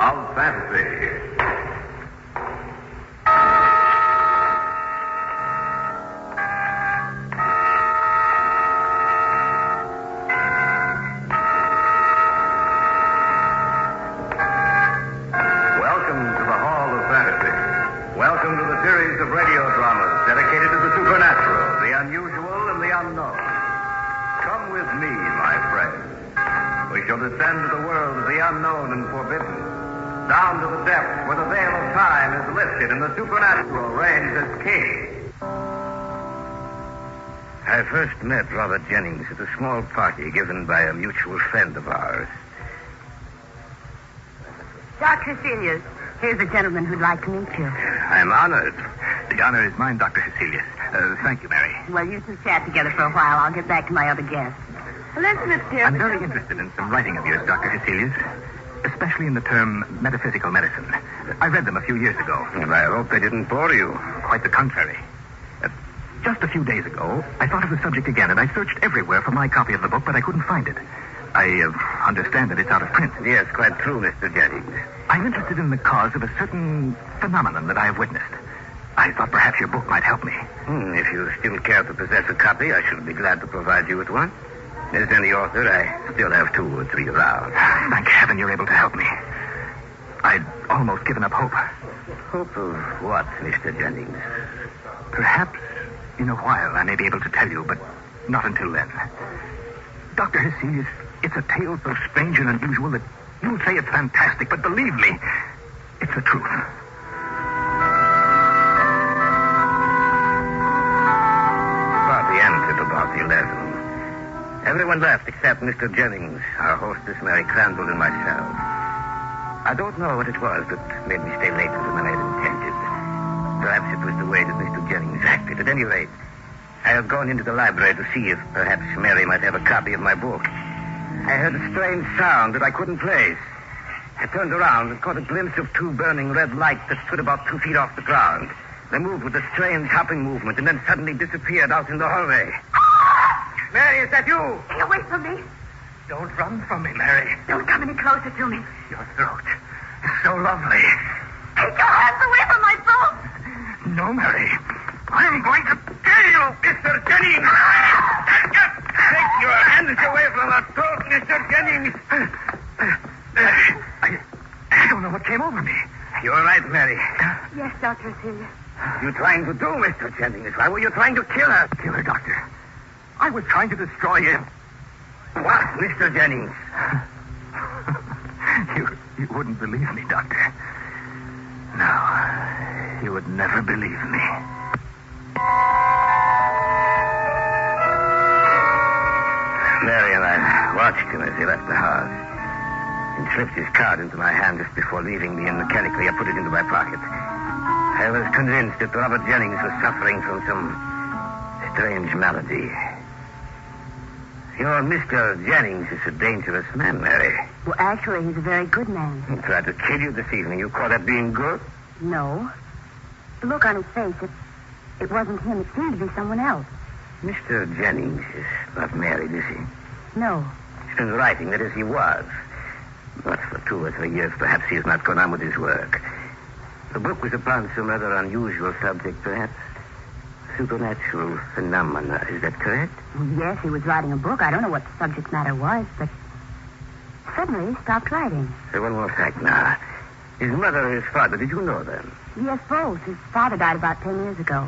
of Fantasy. Welcome to the Hall of Fantasy. Welcome to the series of radio dramas dedicated to the supernatural, the unusual, and the unknown. Come with me, my friends. We shall descend to the world of the unknown and forbidden, down to the depths where the veil of time is lifted and the supernatural reigns as king. I first met Robert Jennings at a small party given by a mutual friend of ours. Dr. Cecilius, here's a gentleman who'd like to meet you. I'm honored. The honor is mine, Dr. Cecilius. Thank you, Mary. Well, you two chat together for a while. I'll get back to my other guests. Elizabeth, dear. I'm very interested in some writing of yours, Dr. Cecilius, especially in the term metaphysical medicine. I read them a few years ago. And I hope they didn't bore you. Quite the contrary. Just a few days ago, I thought of the subject again, and I searched everywhere for my copy of the book, but I couldn't find it. I understand that it's out of print. Yes, quite true, Mr. Jennings. I'm interested in the cause of a certain phenomenon that I have witnessed. I thought perhaps your book might help me. If you still care to possess a copy, I should be glad to provide you with one. As any author, I still have 2 or 3 around. Thank heaven you're able to help me. I'd almost given up hope. Hope of what, Mr. Jennings? Perhaps in a while I may be able to tell you, but not until then. Dr. Cecilius, it's a tale so strange and unusual that you'll say it's fantastic, but believe me, it's the truth. Party ended about 11. Everyone left except Mr. Jennings, our hostess Mary Crandall, and myself. I don't know what it was that made me stay later than I had intended. Perhaps it was the way that Mr. Jennings acted. At any rate, I had gone into the library to see if perhaps Mary might have a copy of my book. I heard a strange sound that I couldn't place. I turned around and caught a glimpse of 2 burning red lights that stood about 2 feet off the ground. They moved with a strange hopping movement and then suddenly disappeared out in the hallway. Mary, is that you? Stay away from me. Don't run from me, Mary. Don't come any closer to me. Your throat is so lovely. Take your hands away from my throat. No, Mary. I'm going to kill you, Mr. Jennings. Take your hands away from her throat, Mr. Jennings. I don't know what came over me. You're right, Mary. Yes, Dr. Cecilius. What are you trying to do, Mr. Jennings? Why were you trying to kill her? Kill her, Doctor. I was trying to destroy you. What, Mr. Jennings? You wouldn't believe me, Doctor. No, you would never believe me. Mary and I watched him as he left the house. He slipped his card into my hand just before leaving me, and mechanically I put it into my pocket. I was convinced that Robert Jennings was suffering from some strange malady. Your Mr. Jennings is a dangerous man, Mary. Well, actually, he's a very good man. He tried to kill you this evening. You call that being good? No. The look on his face, it wasn't him. It seemed to be someone else. Mr. Jennings is not married, is he? No. He's been writing, that is, he was. But for 2 or 3 years, perhaps he has not gone on with his work. The book was upon some rather unusual subject, perhaps. Supernatural phenomena. Is that correct? Yes, he was writing a book. I don't know what the subject matter was, but suddenly he stopped writing. Say one more fact now. His mother or his father, did you know them? Yes, both. His father died about 10 years ago.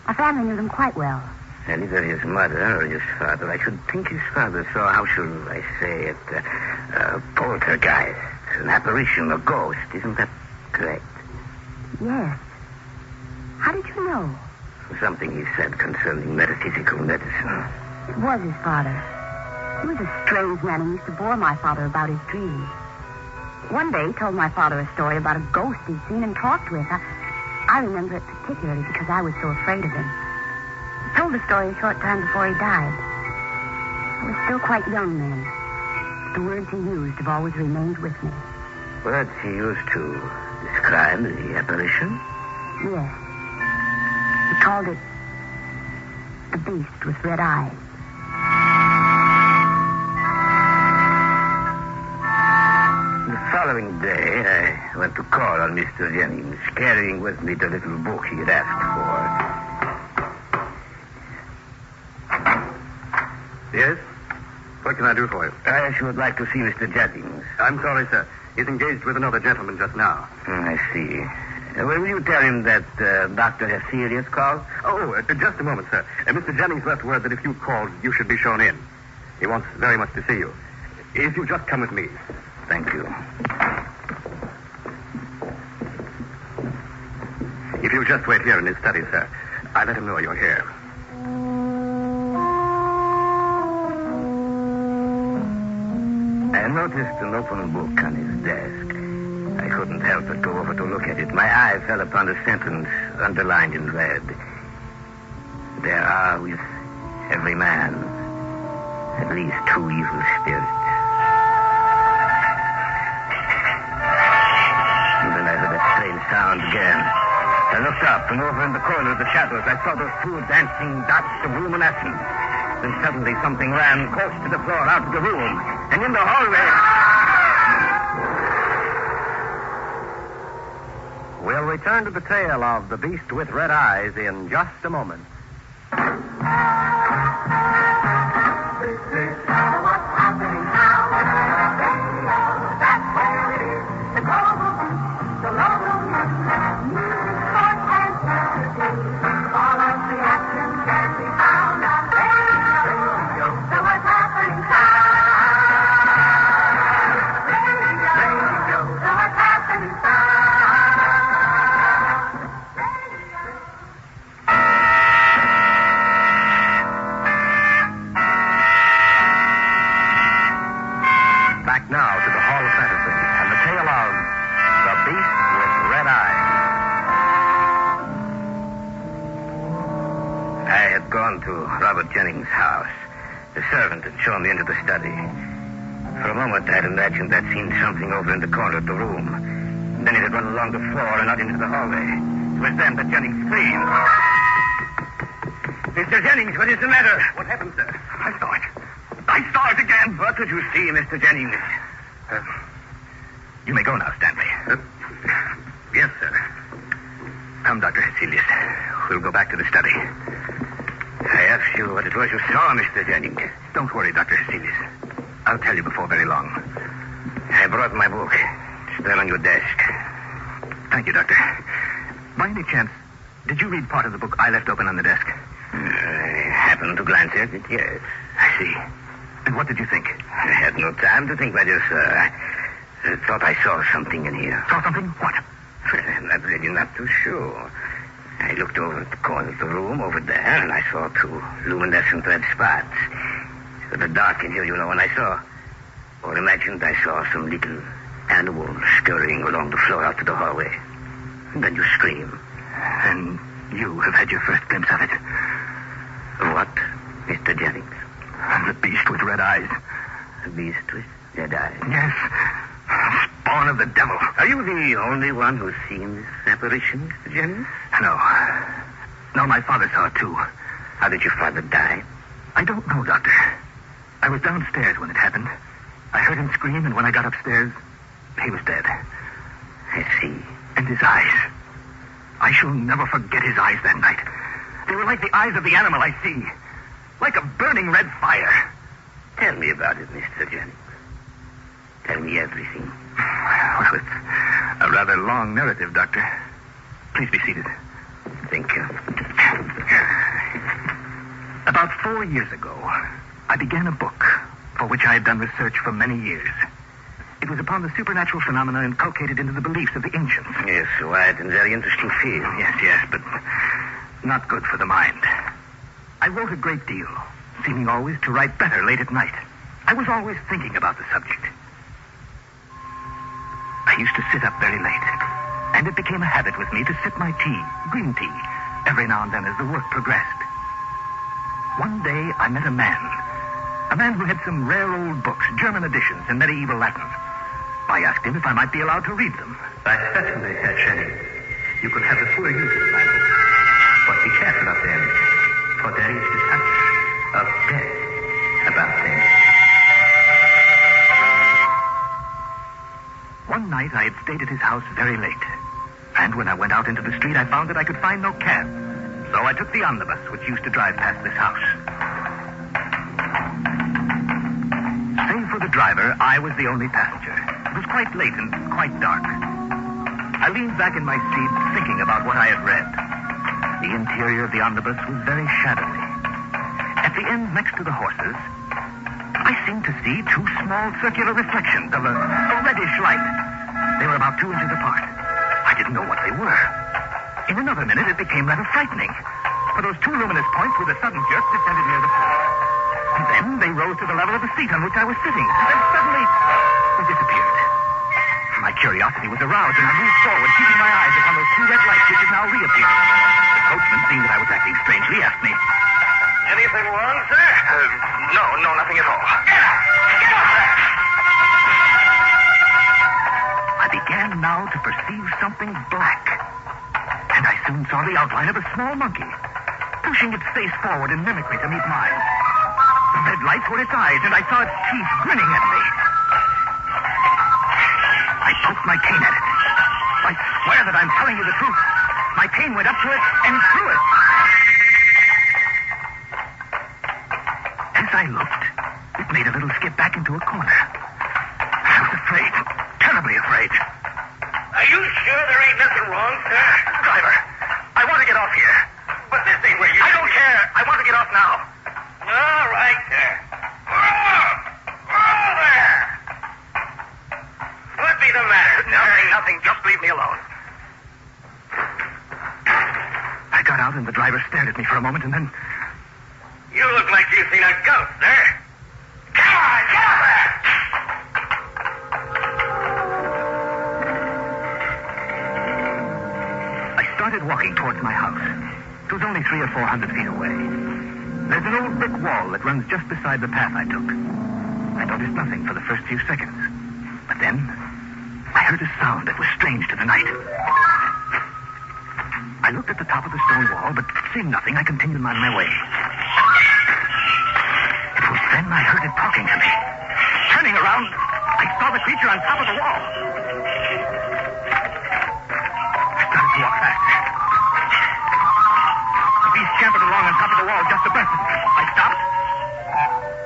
Our family knew them quite well. And either his mother or his father. I should think his father saw, how shall I say it, a poltergeist, an apparition, a ghost. Isn't that correct? Yes. How did you know? Something he said concerning metaphysical medicine. It was his father. He was a strange man and used to bore my father about his dreams. One day he told my father a story about a ghost he'd seen and talked with. I remember it particularly because I was so afraid of him. He told the story a short time before he died. I was still quite young then. But the words he used have always remained with me. Words he used to describe the apparition? Yes. He called it the beast with red eyes. The following day, I went to call on Mr. Jennings, carrying with me the little book he had asked for. Yes? What can I do for you? I should like to see Mr. Jennings. I'm sorry, sir. He's engaged with another gentleman just now. I see. Will you tell him that Dr. Hesselius has called? Oh, just a moment, sir. Mr. Jennings left word that if you called, you should be shown in. He wants very much to see you. If you just come with me. Thank you. If you just wait here in his study, sir, I'll let him know you're here. I noticed an open book on his desk. I couldn't help but go over to look at it. My eye fell upon a sentence underlined in red. There are with every man at least 2 evil spirits. And then I heard that strange sound again. I looked up, and over in the corner of the shadows, I saw those 2 dancing dots of luminescence. Then suddenly something ran close to the floor, out of the room, and in the hallway. We'll return to the tale of The Beast with Red Eyes in just a moment. Jennings' house. The servant had shown me into the study. For a moment, I'd imagined I'd seen something over in the corner of the room. Then it had run along the floor and out into the hallway. It was then that Jennings screamed. Mr. Jennings, what is the matter? What happened, sir? I saw it. I saw it again. What did you see, Mr. Jennings? You may go now, Stanley. Yes, sir. Come, Dr. Hesselius. We'll go back to the study. I asked you what it was you saw, Mr. Jennings. Don't worry, Dr. Hesselius. I'll tell you before very long. I brought my book. It's there on your desk. Thank you, Doctor. By any chance, did you read part of the book I left open on the desk? I happened to glance at it, yes. I see. And what did you think? I had no time to think, my dear sir. I thought I saw something in here. Saw something? What? I'm really not too sure. I looked over at the corner of the room, over there, and I saw 2 luminescent red spots. It was dark in here, you know, and I saw, or imagined I saw some little animal scurrying along the floor out to the hallway. And then you scream. And you have had your first glimpse of it. What, Mr. Jennings? The beast with red eyes. The beast with red eyes? Yes. Spawn of the devil. Are you the only one who's seen this apparition, Mr. Jennings? No. No, my father saw it, too. How did your father die? I don't know, Doctor. I was downstairs when it happened. I heard him scream, and when I got upstairs, he was dead. I see. And his eyes. I shall never forget his eyes that night. They were like the eyes of the animal I see. Like a burning red fire. Tell me about it, Mr. Jennings. Tell me everything. Well, it's a rather long narrative, Doctor. Please be seated. Thank you. About 4 years ago, I began a book for which I had done research for many years. It was upon the supernatural phenomena inculcated into the beliefs of the ancients. Yes, wide and very interesting field. Yes, but not good for the mind. I wrote a great deal, seeming always to write better late at night. I was always thinking about the subject. I used to sit up very late, and it became a habit with me to sip my tea, green tea, every now and then as the work progressed. One day, I met a man who had some rare old books, German editions in medieval Latin. I asked him if I might be allowed to read them. Certainly, Herr Shelley. You could have the full use of my book. But be careful of them, for there is the touch of death about them. One night, I had stayed at his house very late. And when I went out into the street, I found that I could find no cab. So I took the omnibus, which used to drive past this house. Save for the driver, I was the only passenger. It was quite late and quite dark. I leaned back in my seat, thinking about what I had read. The interior of the omnibus was very shadowy. At the end, next to the horses, I seemed to see two small circular reflections of a reddish light. They were about 2 inches apart. I didn't know what they were. In another minute, it became rather frightening, for those two luminous points with a sudden jerk descended near the floor. And then they rose to the level of the seat on which I was sitting, and then suddenly they disappeared. My curiosity was aroused, and I moved forward, keeping my eyes upon those two red lights which had now reappeared. The coachman, seeing that I was acting strangely, asked me, Anything wrong, sir? No, nothing at all. Get out! Get out there! I began now to perceive something black. And I soon saw the outline of a small monkey, pushing its face forward in mimicry to meet mine. The red lights were its eyes, and I saw its teeth grinning at me. I poked my cane at it. I swear that I'm telling you the truth. My cane went up to it and through it. As I looked, it made a little skip back into a corner. I was afraid, terribly afraid. Are you sure there ain't nothing wrong, sir? Driver, I want to get off here. But this ain't where you... I don't care. I want to get off now. All right, sir. Oh, there! What be the matter, sir? Nothing. Just leave me alone. I got out, and the driver stared at me for a moment, and then... You look like you've seen a ghost, sir. Come on, get up there! I started walking towards my house. It was only 300 or 400 feet away. There's an old brick wall that runs just beside the path I took. I noticed nothing for the first few seconds. But then, I heard a sound that was strange to the night. I looked at the top of the stone wall, but seeing nothing, I continued on my way. It was then I heard it talking to me. Turning around, I saw the creature on top of the wall. I started to walk faster. The beast scampered along on top of the wall just abreast of me. I stopped,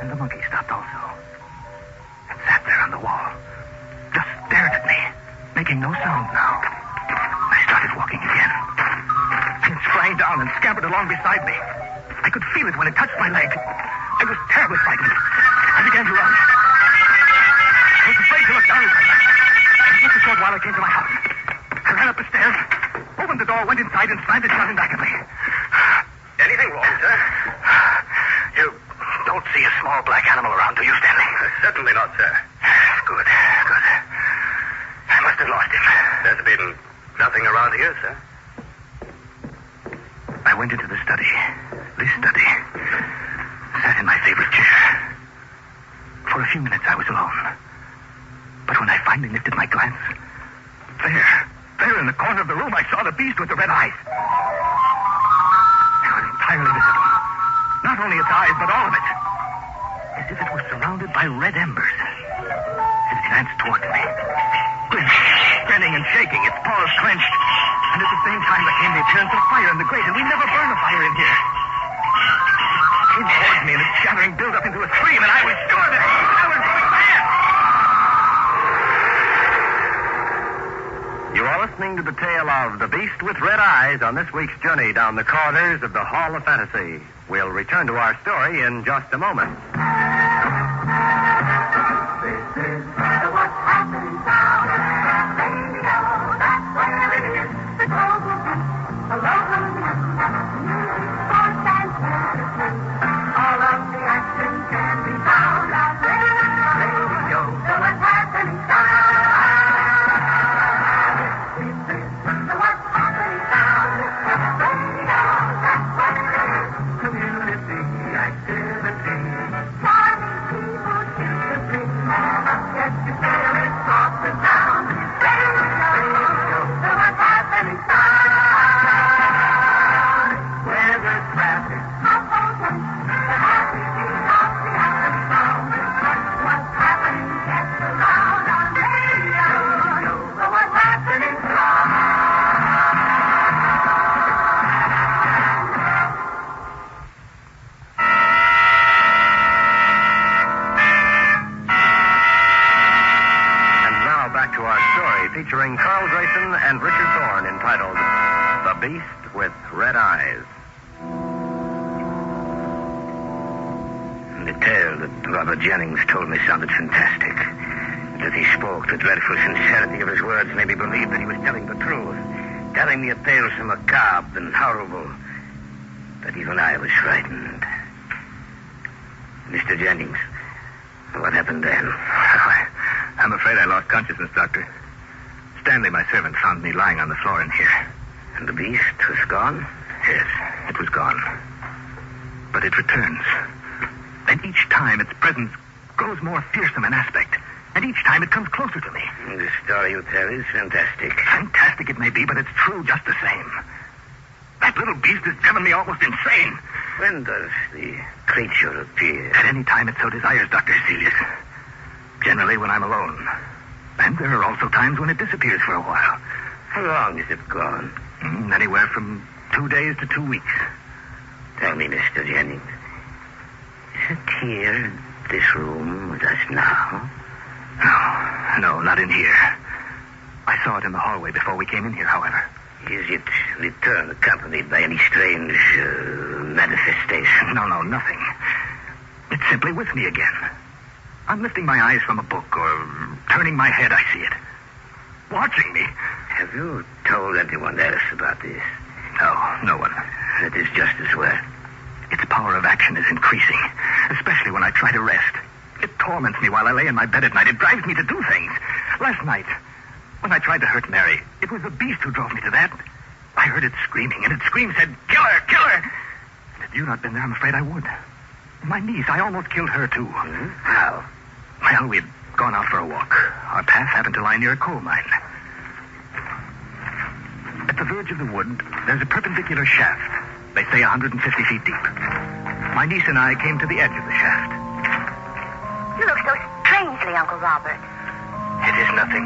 and the monkey stopped also. It sat there on the wall, just stared at me, making no sound now. I started walking again. It sprang down and scampered along beside me. I could feel it when it touched my leg. I was terribly frightened. I began to run. I was afraid to look down as I ran. Just a short while I came to my house. I ran up the stairs, opened the door, went inside, and slammed it shut in back of me. Anything wrong, sir? You don't see a small black animal around, do you, Stanley? Certainly not, sir. Good. I must have lost him. There's been nothing around here, sir. I went into the study. This study. Sat in my favorite chair. For a few minutes I was alone. But when I finally lifted my glance, there in the corner of the room, I saw the beast with the red eyes. It was entirely visible. Not only its eyes, but all of it. As if it was surrounded by red embers. It advanced towards me. Grinning and shaking, its paws clenched. And at the same time there came the appearance of fire in the grate, and we never burn a fire in here. It came towards me, and its shattering built up into a scream, and I was sure that I was going mad. You are listening to the tale of The Beast with Red Eyes on this week's journey down the corridors of the Hall of Fantasy. We'll return to our story in just a moment. This is what's happening now. Radio, that's where it is. The global beat, the local news, sports and fantasy. All of the action can be found on radio. So what's happening now? This is what's happening now. Radio, that's where it is. Community activity. featuring Carl Greyson and Richard Thorne, entitled The Beast with Red Eyes. The tale that Robert Jennings told me sounded fantastic. That he spoke the dreadful sincerity of his words made me believe that he was telling the truth, telling me a tale so macabre and horrible that even I was frightened. Mr. Jennings, what happened then? I'm afraid I lost consciousness, Doctor. Stanley, my servant, found me lying on the floor in here. And the beast was gone? Yes, it was gone. But it returns. And each time its presence grows more fearsome in aspect. And each time it comes closer to me. The story you tell is fantastic. Fantastic it may be, but it's true just the same. That little beast has driven me almost insane. When does the creature appear? At any time it so desires, Dr. Hesselius. Generally when I'm alone. And there are also times when it disappears for a while. How long is it gone? Anywhere from 2 days to 2 weeks. Tell me, Mr. Jennings, is it here in this room with us now? No, not in here. I saw it in the hallway before we came in here, however. Is it returned accompanied by any strange manifestation? No, nothing. It's simply with me again. I'm lifting my eyes from a book or turning my head, I see it. Watching me. Have you told anyone else about this? No one. That is just as well. Its power of action is increasing, especially when I try to rest. It torments me while I lay in my bed at night. It drives me to do things. Last night, when I tried to hurt Mary, it was the beast who drove me to that. I heard it screaming, and its scream said, "Kill her! Kill her!" And had you not been there, I'm afraid I would. My niece, I almost killed her, too. Mm-hmm. How? Well, we'd gone out for a walk. Our path happened to lie near a coal mine. At the verge of the wood, there's a perpendicular shaft. They say 150 feet deep. My niece and I came to the edge of the shaft. You look so strangely, Uncle Robert. It is nothing.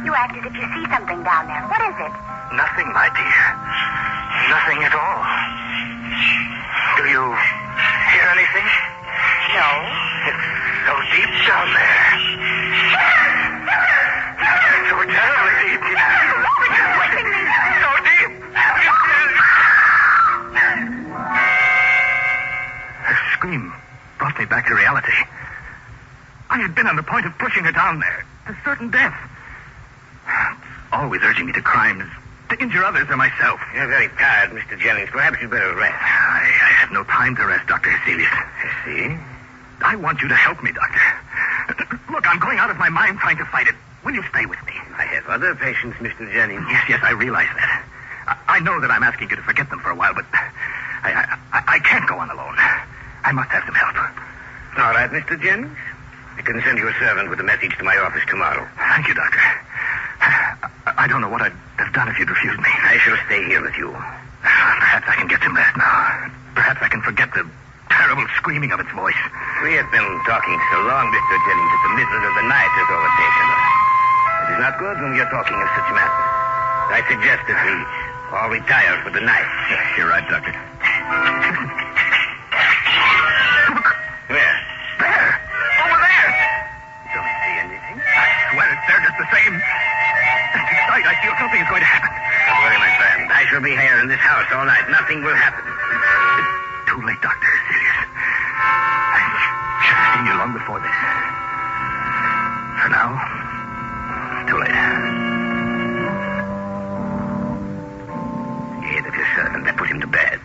You act as if you see something down there. What is it? Nothing, my dear. Nothing at all. Do you hear anything? No. It's so deep down there. So terribly deep. So deep. Her scream brought me back to reality. I had been on the point of pushing her down there to certain death. Always urging me to crimes, to injure others or myself. You're very tired, Mr. Jennings. Perhaps you'd better rest. I have no time to rest, Dr. Hesselius. I see. I want you to help me, Doctor. Look, I'm going out of my mind trying to fight it. Will you stay with me? I have other patients, Mr. Jennings. Yes, I realize that. I know that I'm asking you to forget them for a while, but I can't go on alone. I must have some help. All right, Mr. Jennings. I can send you a servant with a message to my office tomorrow. Thank you, Doctor. I don't know what I'd have done if you'd refused me. I shall stay here with you. Perhaps I can get some rest now. Perhaps I can forget the terrible screaming of its voice. We have been talking so long, Mr. Jennings, that the middle of the night has overtaken us. It is not good when we are talking of such matters. I suggest that we all retire for the night. You're right, Doctor. Look. Where? There. Over there. Don't see anything. I swear it's there just the same. Tonight, I feel something is going to happen. Don't worry, my friend. I shall be here in this house all night. Nothing will happen. It's too late, Doctor. Serious. I should have seen you long before this. For now, too late. He ate of your servant. I put him to bed.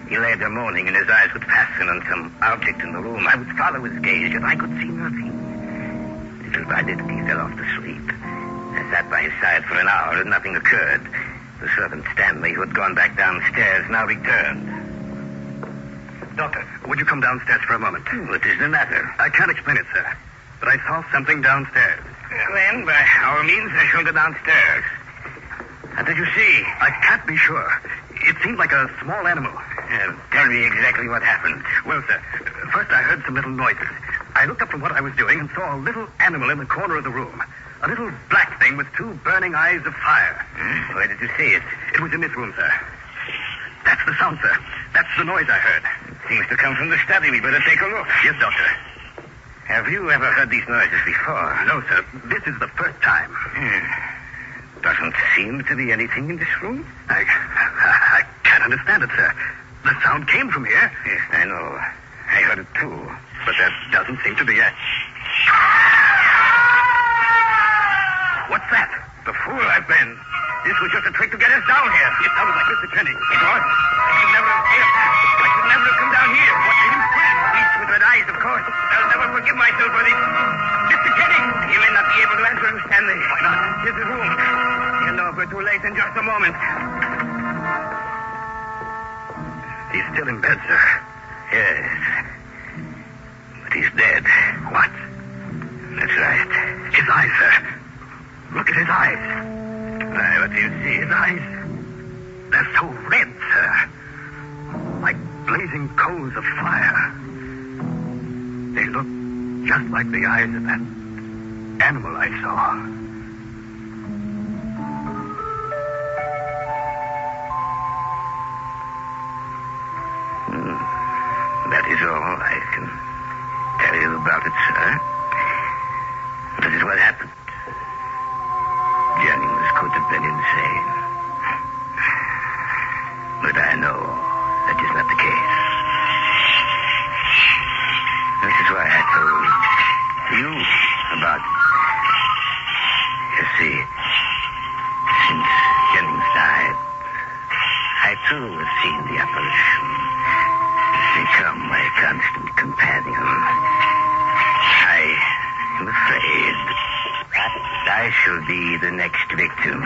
He lay there moaning, and his eyes would fasten on some object in the room. I would follow his gaze, yet I could see nothing. Little by little, he fell off to sleep. I sat by his side for an hour, and nothing occurred. The servant Stanley, who had gone back downstairs, now returned. Doctor, would you come downstairs for a moment? What is the matter? I can't explain it, sir, but I saw something downstairs. Then, by all means, I shall go downstairs. What did you see? I can't be sure. It seemed like a small animal. Tell me exactly what happened. Well, sir, first I heard some little noises. I looked up from what I was doing and saw a little animal in the corner of the room. A little black thing with two burning eyes of fire. Where did you see it? It was in this room, sir. That's the sound, sir. That's the noise I heard. It seems to come from the study. We better take a look. Yes, Doctor. Have you ever heard these noises before? No, sir. This is the first time. Doesn't seem to be anything in this room. I can't understand it, sir. The sound came from here. Yes, I know. I heard it too. But there doesn't seem to be a... What's that? The fool I've been. This was just a trick to get us down here. It sounded like Mr. Jennings. It was. I should never have escaped. I should never have come down here. What made him scream? Beast with red eyes, of course. I'll never forgive myself for this. Mr. Jennings! You may not be able to answer him, Stanley. Why not? Here's his room. You'll know if we're too late in just a moment. He's still in bed, sir. Yes. But he's dead. What? That's right. His eyes, sir. Look at his eyes. Why, what do you see? His eyes. They're so red, sir. Like blazing coals of fire. They look just like the eyes of that animal I saw. That is all I can tell you about it, sir. This is what happened. Jennings could have been insane. But I know that is not the case. This is why I told you about it. You see, since Jennings died, I too have seen the apparition become my constant companion. I am afraid that I shall be the next victim.